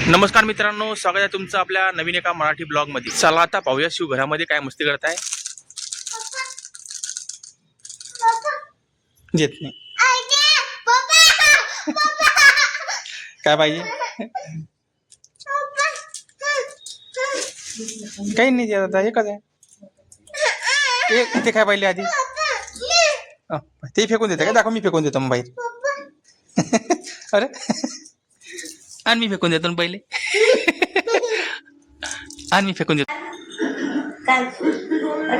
नमस्कार मित्रांनो, स्वागत आहे तुमचं आपल्या नवीन एका मराठी ब्लॉग मध्ये। चला आता पाहूया शिव घरामध्ये काय मस्ती करत आहे। येत नाही काय पाहिजे काही नाही देत आता एकच आहे ते काय पाहिजे आधी ते फेकून देते का दाखव मी फेकून देतो मग बाहेर अरे आणि मी फेकून देतो पहिले आणि मी फेकून देतो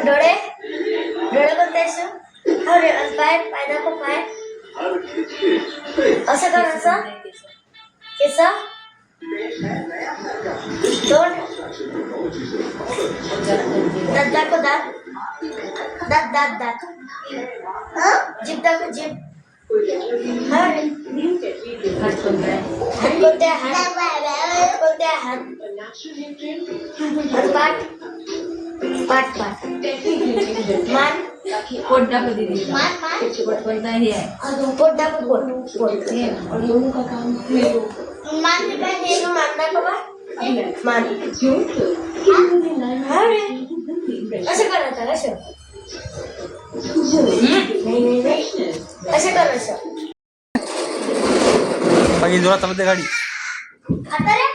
डोळे डोळे कोणते अरे पाय पाय दाखव पाय असं कर असं केस तोंड दात दाखव दात दात दात दात जीभ दाखव जीभ हात कोणते हात कोणते हात पाठ पाठ पाठ मान पोट दाखव दीदी मान मान पोट कोणता हे आहे पोट दाखव पोट पोट हे और दोनों का काम मान पे हे मान दाखव मान अरे असं करायचं असं नाही नाही असं करायचं बाकी जोरात चालते गाडी आता रे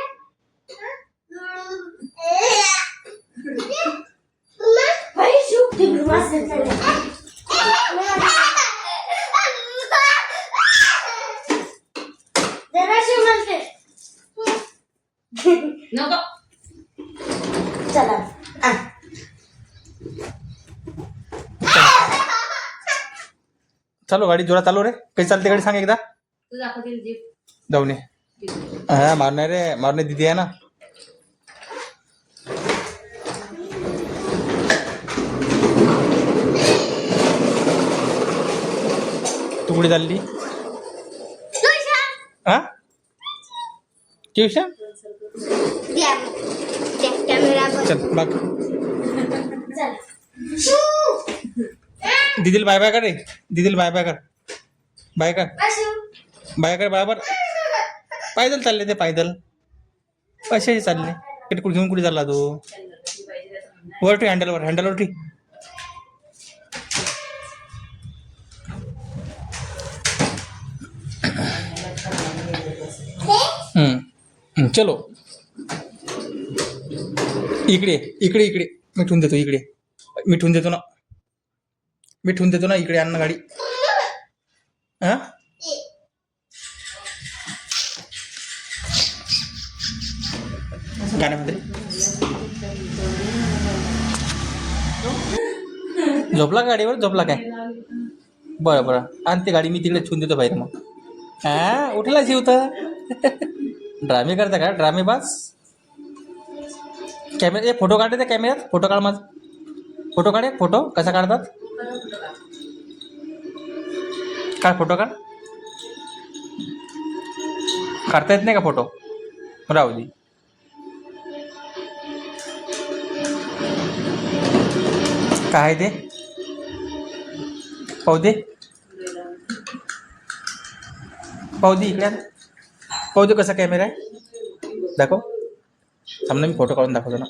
भाई शुभ ती घुमास जरा शिव म्हणते नको चला चालू गाडी जोरात चालू रे काही चालते गाडी सांग एकदा तू दाखव दीदी जीभ जाऊन ये हा मारणार रे मारणे दिदी आहे ना तू कुठे चालली हा ट्युशन कॅमेरा चल बघ चल दीदीला बाय बाय कर रे दीदीला बाय बाय कर बाय कर बाय कर बरोबर पायदल चालले ते पायदल असे चालले कुठे घेऊन कुठे चालला तू वर ठी हँडलवर ठी चलो इकडे इकडे इकडे मी ठेवून देतो इकडे मी ठेवून देतो ना इकडे आण ना गाडी हा गाण्यामध्ये झोपला गाडीवर झोपला काय बरं बरं आणि ती गाडी मी तिकडे ठेवून देतो बाहेर मग हा उठला शिव तर ड्रामे करता का ड्रामे बास कॅमेरा फोटो काढते त्या कॅमेऱ्यात फोटो काढ माझा फोटो काढे फोटो कसा काढतात काढ फोटो काढता येत नाही का फोटो राहू दे काय ते पाहू दे इकडे पाहू दे कसा कॅमेरा आहे दाखव सामने मी फोटो काढून दाखवतो ना